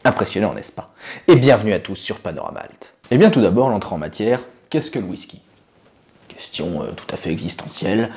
Impressionnant, n'est-ce pas? Et bienvenue à tous sur Panorama Malt. Eh bien tout d'abord, l'entrée en matière, qu'est-ce que le whisky? Question tout à fait existentielle.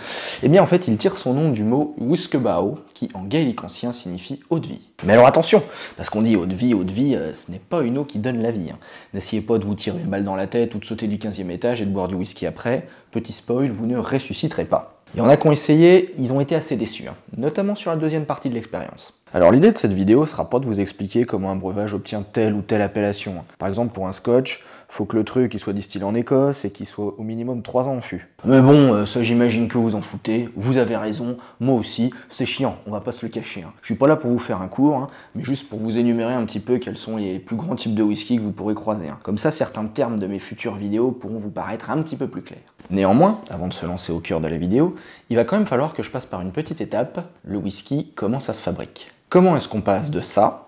Eh bien en fait, il tire son nom du mot Whiskebao, qui en gaélique ancien signifie eau de vie. Mais alors attention, parce qu'on dit eau de vie, ce n'est pas une eau qui donne la vie. Hein. N'essayez pas de vous tirer une balle dans la tête ou de sauter du 15e étage et de boire du whisky après. Petit spoil, vous ne ressusciterez pas. Il y en a qui ont essayé, ils ont été assez déçus, hein, notamment sur la deuxième partie de l'expérience. Alors l'idée de cette vidéo sera pas de vous expliquer comment un breuvage obtient telle ou telle appellation. Par exemple pour un scotch, faut que le truc il soit distillé en Écosse et qu'il soit au minimum 3 ans en fût. Mais bon, ça j'imagine que vous en foutez, vous avez raison, moi aussi, c'est chiant, on va pas se le cacher. Hein. Je suis pas là pour vous faire un cours, hein, mais juste pour vous énumérer un petit peu quels sont les plus grands types de whisky que vous pourrez croiser. Hein. Comme ça, certains termes de mes futures vidéos pourront vous paraître un petit peu plus clairs. Néanmoins, avant de se lancer au cœur de la vidéo, il va quand même falloir que je passe par une petite étape, le whisky, comment ça se fabrique. Comment est-ce qu'on passe de ça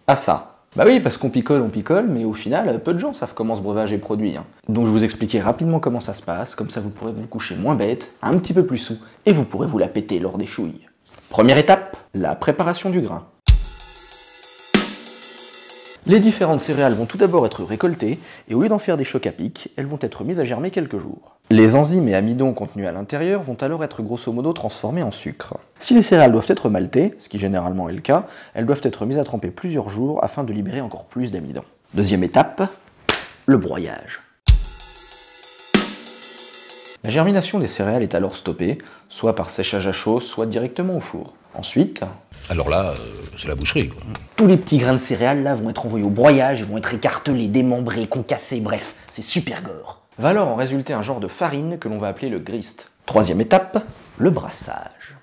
à ça? Bah oui, parce qu'on picole, mais au final, peu de gens savent comment ce breuvage est produit. Hein. Donc je vais vous expliquer rapidement comment ça se passe, comme ça vous pourrez vous coucher moins bête, un petit peu plus sous, et vous pourrez vous la péter lors des chouilles. Première étape, la préparation du grain. Les différentes céréales vont tout d'abord être récoltées, et au lieu d'en faire des chocs à pic, elles vont être mises à germer quelques jours. Les enzymes et amidons contenus à l'intérieur vont alors être grosso modo transformés en sucre. Si les céréales doivent être maltées, ce qui généralement est le cas, elles doivent être mises à tremper plusieurs jours afin de libérer encore plus d'amidon. Deuxième étape, le broyage. La germination des céréales est alors stoppée, soit par séchage à chaud, soit directement au four. Ensuite... Alors là, c'est la boucherie, quoi. Tous les petits grains de céréales là vont être envoyés au broyage, ils vont être écartelés, démembrés, concassés, bref, c'est super gore. Va alors en résulter un genre de farine que l'on va appeler le grist. Troisième étape, le brassage.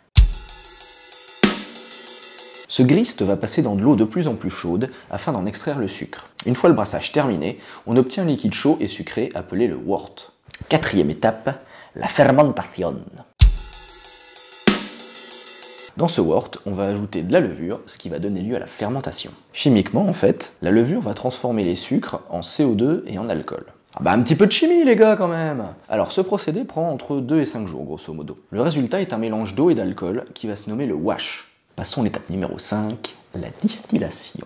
Ce grist va passer dans de l'eau de plus en plus chaude afin d'en extraire le sucre. Une fois le brassage terminé, on obtient un liquide chaud et sucré appelé le wort. Quatrième étape, la fermentation. Dans ce wort, on va ajouter de la levure, ce qui va donner lieu à la fermentation. Chimiquement, en fait, la levure va transformer les sucres en CO2 et en alcool. Ah bah un petit peu de chimie les gars quand même. Alors ce procédé prend entre 2 et 5 jours grosso modo. Le résultat est un mélange d'eau et d'alcool qui va se nommer le wash. Passons à l'étape numéro 5, la distillation.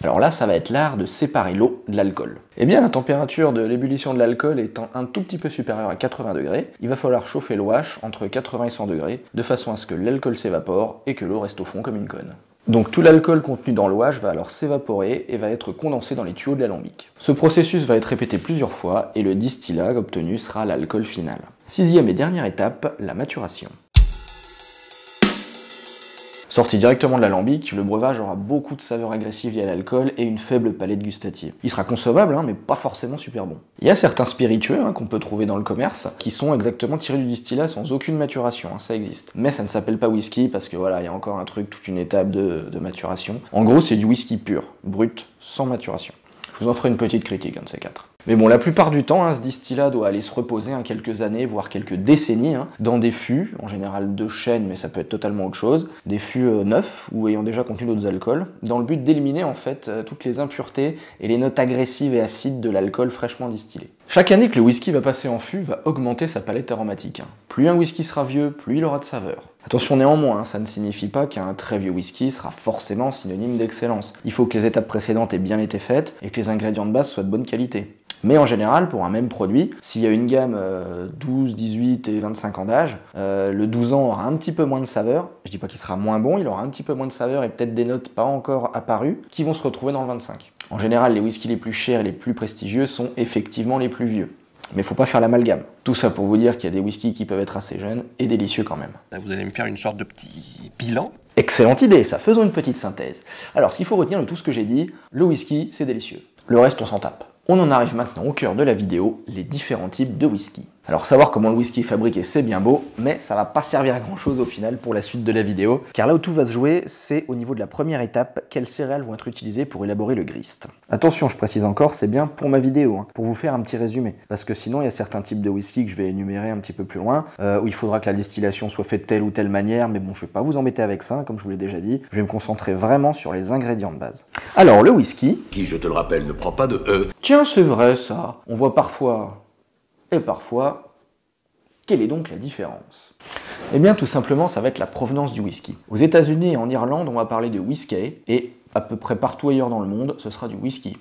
Alors là, ça va être l'art de séparer l'eau de l'alcool. Eh bien, la température de l'ébullition de l'alcool étant un tout petit peu supérieure à 80 degrés, il va falloir chauffer le wash entre 80 et 100 degrés, de façon à ce que l'alcool s'évapore et que l'eau reste au fond comme une conne. Donc tout l'alcool contenu dans le wash va alors s'évaporer et va être condensé dans les tuyaux de l'alambic. Ce processus va être répété plusieurs fois et le distillat obtenu sera l'alcool final. Sixième et dernière étape, la maturation. Sorti directement de l'alambic, le breuvage aura beaucoup de saveurs agressives liées à l'alcool et une faible palette gustative. Il sera consommable, mais pas forcément super bon. Il y a certains spiritueux qu'on peut trouver dans le commerce qui sont exactement tirés du distillat sans aucune maturation, ça existe. Mais ça ne s'appelle pas whisky parce que voilà, il y a encore un truc, toute une étape de maturation. En gros, c'est du whisky pur, brut, sans maturation. Je vous en ferai une petite critique, de ces quatre. Mais bon, la plupart du temps, ce distillat doit aller se reposer quelques années, voire quelques décennies, dans des fûts, en général de chêne, mais ça peut être totalement autre chose, des fûts neufs ou ayant déjà contenu d'autres alcools, dans le but d'éliminer en fait toutes les impuretés et les notes agressives et acides de l'alcool fraîchement distillé. Chaque année que le whisky va passer en fût va augmenter sa palette aromatique. Plus un whisky sera vieux, plus il aura de saveur. Attention néanmoins, ça ne signifie pas qu'un très vieux whisky sera forcément synonyme d'excellence. Il faut que les étapes précédentes aient bien été faites et que les ingrédients de base soient de bonne qualité. Mais en général, pour un même produit, s'il y a une gamme 12, 18 et 25 ans d'âge, le 12 ans aura un petit peu moins de saveur. Je dis pas qu'il sera moins bon, il aura un petit peu moins de saveur et peut-être des notes pas encore apparues qui vont se retrouver dans le 25. En général, les whiskys les plus chers et les plus prestigieux sont effectivement les plus vieux. Mais faut pas faire l'amalgame. Tout ça pour vous dire qu'il y a des whiskies qui peuvent être assez jeunes et délicieux quand même. Vous allez me faire une sorte de petit bilan? Excellente idée, ça, faisons une petite synthèse. Alors, s'il faut retenir de tout ce que j'ai dit, le whisky, c'est délicieux. Le reste, on s'en tape. On en arrive maintenant au cœur de la vidéo, les différents types de whisky. Alors savoir comment le whisky est fabriqué, c'est bien beau, mais ça va pas servir à grand chose au final pour la suite de la vidéo, car là où tout va se jouer, c'est au niveau de la première étape, quelles céréales vont être utilisées pour élaborer le grist. Attention, je précise encore, c'est bien pour ma vidéo, pour vous faire un petit résumé, parce que sinon il y a certains types de whisky que je vais énumérer un petit peu plus loin, où il faudra que la distillation soit faite de telle ou telle manière, mais bon, je vais pas vous embêter avec ça, comme je vous l'ai déjà dit, je vais me concentrer vraiment sur les ingrédients de base. Alors le whisky, qui, je te le rappelle, ne prend pas de E. Tiens, c'est vrai ça, on voit parfois, et parfois, quelle est donc la différence? Eh bien tout simplement ça va être la provenance du whisky. Aux États-Unis et en Irlande on va parler de whisky et à peu près partout ailleurs dans le monde ce sera du whisky.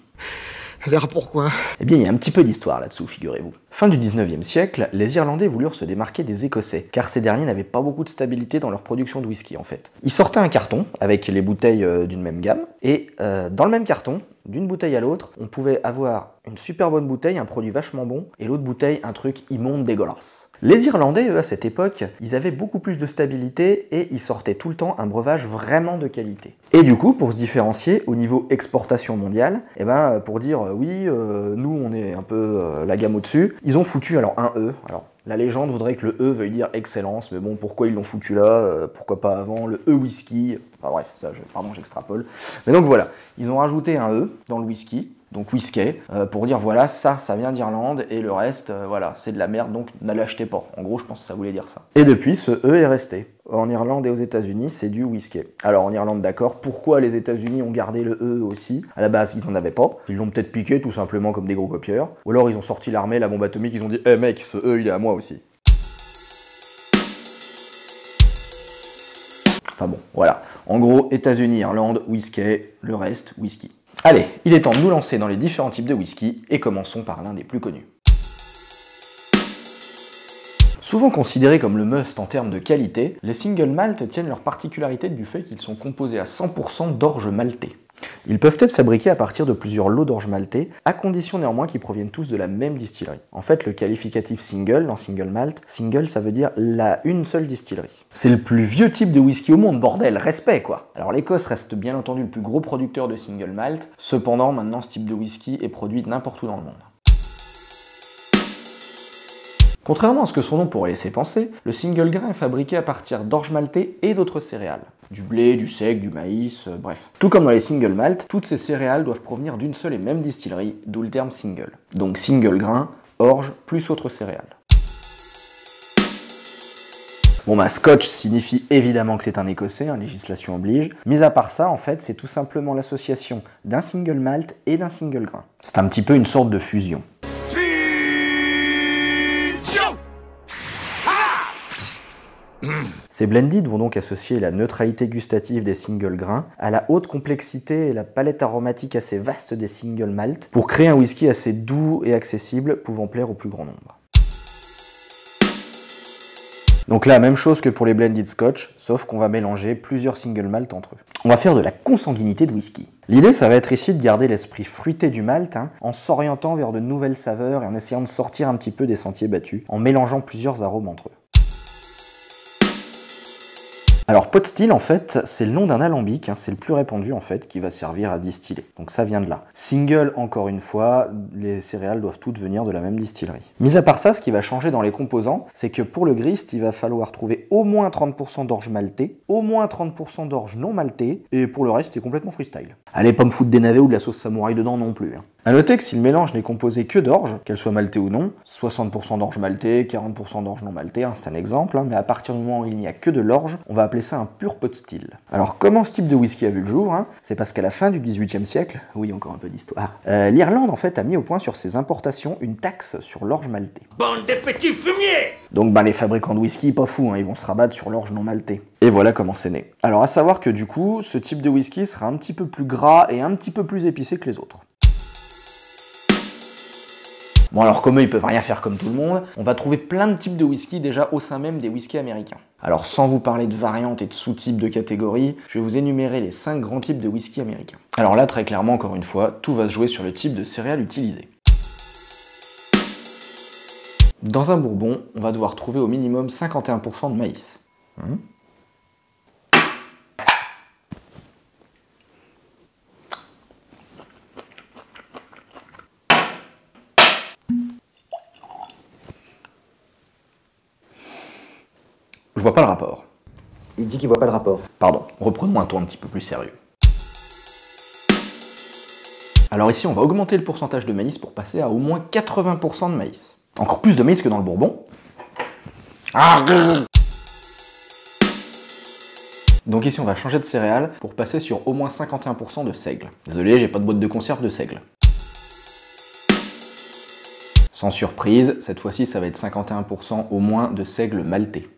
On verra pourquoi. Eh bien il y a un petit peu d'histoire là-dessous, figurez-vous. Fin du 19e siècle, les Irlandais voulurent se démarquer des Écossais, car ces derniers n'avaient pas beaucoup de stabilité dans leur production de whisky en fait. Ils sortaient un carton avec les bouteilles d'une même gamme, et dans le même carton, d'une bouteille à l'autre, on pouvait avoir une super bonne bouteille, un produit vachement bon, et l'autre bouteille, un truc immonde dégueulasse. Les Irlandais, eux, à cette époque, ils avaient beaucoup plus de stabilité et ils sortaient tout le temps un breuvage vraiment de qualité. Et du coup, pour se différencier au niveau exportation mondiale, eh ben, pour dire oui, nous on est un peu la gamme au-dessus, ils ont foutu alors un E. Alors, la légende voudrait que le E veuille dire excellence, mais bon, pourquoi ils l'ont foutu là, pourquoi pas avant, le E whisky, enfin bref, ça, pardon, j'extrapole. Mais donc voilà, ils ont rajouté un E dans le whisky, donc whisky, pour dire voilà, ça vient d'Irlande, et le reste, voilà, c'est de la merde, donc ne l'achetez pas. En gros, je pense que ça voulait dire ça. Et depuis, ce E est resté. En Irlande et aux États-Unis, c'est du whisky. Alors en Irlande, d'accord, pourquoi les États-Unis ont gardé le E aussi? À la base, ils n'en avaient pas. Ils l'ont peut-être piqué tout simplement comme des gros copieurs. Ou alors ils ont sorti l'armée, la bombe atomique, ils ont dit « Eh mec, ce E, il est à moi aussi ». Enfin bon, voilà. En gros, États-Unis, Irlande, whisky, le reste, whisky. Allez, il est temps de nous lancer dans les différents types de whisky, et commençons par l'un des plus connus. Souvent considérés comme le must en termes de qualité, les single malt tiennent leur particularité du fait qu'ils sont composés à 100% d'orge maltée. Ils peuvent être fabriqués à partir de plusieurs lots d'orge maltée, à condition néanmoins qu'ils proviennent tous de la même distillerie. En fait, le qualificatif single dans single malt, single ça veut dire une seule distillerie. C'est le plus vieux type de whisky au monde, bordel, respect quoi. Alors l'Écosse reste bien entendu le plus gros producteur de single malt, cependant maintenant ce type de whisky est produit n'importe où dans le monde. Contrairement à ce que son nom pourrait laisser penser, le single grain est fabriqué à partir d'orge maltée et d'autres céréales. Du blé, du seigle, du maïs, bref. Tout comme dans les single malt, toutes ces céréales doivent provenir d'une seule et même distillerie, d'où le terme single. Donc single grain, orge, plus autres céréales. Bon bah Scotch signifie évidemment que c'est un écossais, législation oblige. Mis à part ça, en fait, c'est tout simplement l'association d'un single malt et d'un single grain. C'est un petit peu une sorte de fusion. Ces blended vont donc associer la neutralité gustative des single grains à la haute complexité et la palette aromatique assez vaste des single malt pour créer un whisky assez doux et accessible pouvant plaire au plus grand nombre. Donc là, même chose que pour les blended scotch, sauf qu'on va mélanger plusieurs single malt entre eux. On va faire de la consanguinité de whisky. L'idée, ça va être ici de garder l'esprit fruité du malt, en s'orientant vers de nouvelles saveurs et en essayant de sortir un petit peu des sentiers battus, en mélangeant plusieurs arômes entre eux. Alors pot still en fait c'est le nom d'un alambic, c'est le plus répandu en fait qui va servir à distiller. Donc ça vient de là. Single encore une fois, les céréales doivent toutes venir de la même distillerie. Mis à part ça, ce qui va changer dans les composants, c'est que pour le grist, il va falloir trouver au moins 30% d'orge maltée, au moins 30% d'orge non maltée, et pour le reste c'est complètement freestyle. Allez pas me foutre des navets ou de la sauce samouraï dedans non plus. A noter que si le mélange n'est composé que d'orge, qu'elle soit maltée ou non, 60% d'orge maltée, 40% d'orge non maltée, c'est un exemple, mais à partir du moment où il n'y a que de l'orge, on va appeler ça un pur pot still. Alors comment ce type de whisky a vu le jour? C'est parce qu'à la fin du XVIIIe siècle, oui encore un peu d'histoire, l'Irlande en fait a mis au point sur ses importations une taxe sur l'orge maltée. Bande de petits fumiers! Donc les fabricants de whisky, pas fous, ils vont se rabattre sur l'orge non maltée. Et voilà comment c'est né. Alors à savoir que du coup, ce type de whisky sera un petit peu plus gras et un petit peu plus épicé que les autres. Bon alors comme eux ils peuvent rien faire comme tout le monde, on va trouver plein de types de whisky déjà au sein même des whiskies américains. Alors sans vous parler de variantes et de sous-types de catégories, je vais vous énumérer les 5 grands types de whisky américains. Alors là très clairement encore une fois, tout va se jouer sur le type de céréales utilisées. Dans un bourbon, on va devoir trouver au minimum 51% de maïs. Je vois pas le rapport. Il dit qu'il voit pas le rapport. Pardon, reprenons un ton un petit peu plus sérieux. Alors ici, on va augmenter le pourcentage de maïs pour passer à au moins 80% de maïs. Encore plus de maïs que dans le bourbon. Donc ici, on va changer de céréales pour passer sur au moins 51% de seigle. Désolé, j'ai pas de boîte de conserve de seigle. Sans surprise, cette fois-ci, ça va être 51% au moins de seigle maltais.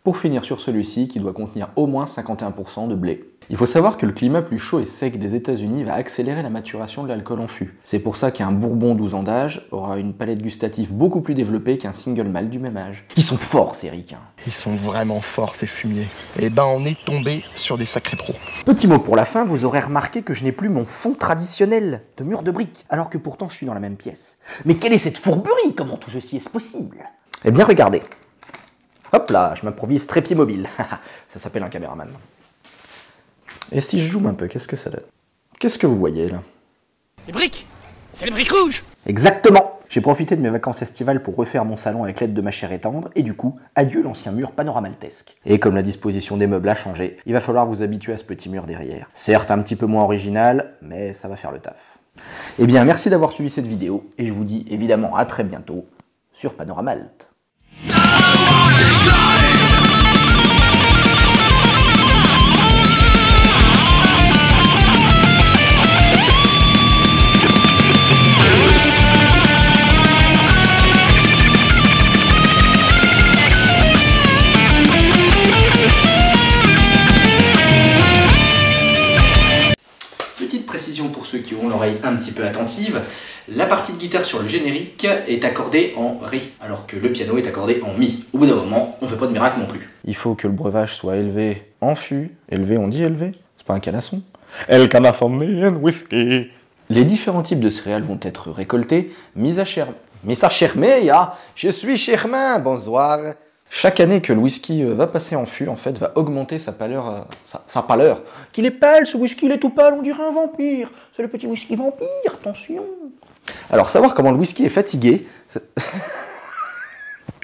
pour finir sur celui-ci qui doit contenir au moins 51% de blé. Il faut savoir que le climat plus chaud et sec des États-Unis va accélérer la maturation de l'alcool en fût. C'est pour ça qu'un bourbon 12 ans d'âge aura une palette gustative beaucoup plus développée qu'un single malt du même âge. Ils sont forts ces ricains. Ils sont vraiment forts ces fumiers. Et ben on est tombé sur des sacrés pros. Petit mot pour la fin, vous aurez remarqué que je n'ai plus mon fond traditionnel de mur de briques, alors que pourtant je suis dans la même pièce. Mais quelle est cette fourberie? Comment tout ceci est possible? Eh bien regardez. Hop là, je m'improvise trépied mobile. Ça s'appelle un caméraman. Et si je zoome un peu, qu'est-ce que ça donne? Qu'est-ce que vous voyez là? Les briques! C'est les briques rouges! Exactement! J'ai profité de mes vacances estivales pour refaire mon salon avec l'aide de ma chère et tendre, et du coup, adieu l'ancien mur panoramaltesque. Et comme la disposition des meubles a changé, il va falloir vous habituer à ce petit mur derrière. Certes un petit peu moins original, mais ça va faire le taf. Eh bien merci d'avoir suivi cette vidéo, et je vous dis évidemment à très bientôt sur Panoramalt. Pour ceux qui ont l'oreille un petit peu attentive, la partie de guitare sur le générique est accordée en Ré, alors que le piano est accordé en Mi. Au bout d'un moment, on fait pas de miracle non plus. Il faut que le breuvage soit élevé en fût. Élevé, on dit élevé? C'est pas un canasson. El Californian Whiskey. Les différents types de céréales vont être récoltés, mis à germer. Mis à germer, ah, je suis Germain, bonsoir. Chaque année que le whisky va passer en fût, en fait, va augmenter sa pâleur. Sa pâleur. Qu'il est pâle, ce whisky, il est tout pâle, on dirait un vampire. C'est le petit whisky vampire, attention. Alors, savoir comment le whisky est fatigué...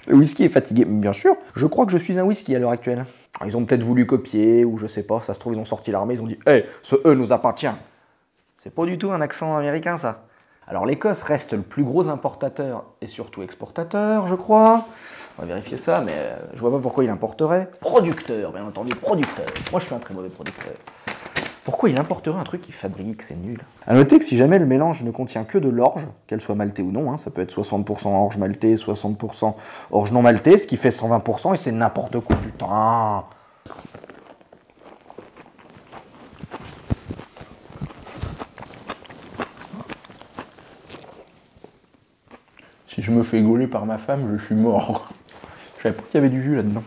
Le whisky est fatigué, bien sûr. Je crois que je suis un whisky à l'heure actuelle. Ils ont peut-être voulu copier, ou je sais pas, ça se trouve, ils ont sorti l'armée, ils ont dit « Hey, ce E nous appartient ». C'est pas du tout un accent américain, ça. Alors, l'Écosse reste le plus gros importateur et surtout exportateur, je crois. On va vérifier ça, mais je vois pas pourquoi il importerait. Producteur, bien entendu, producteur. Moi, je suis un très mauvais producteur. Pourquoi il importerait un truc qu'il fabrique? C'est nul. A noter que si jamais le mélange ne contient que de l'orge, qu'elle soit maltée ou non, hein, ça peut être 60% orge maltée, 60% orge non maltée, ce qui fait 120%, et c'est n'importe quoi, putain. Si je me fais gauler par ma femme, je suis mort. Je savais pas qu'il y avait du jus là-dedans.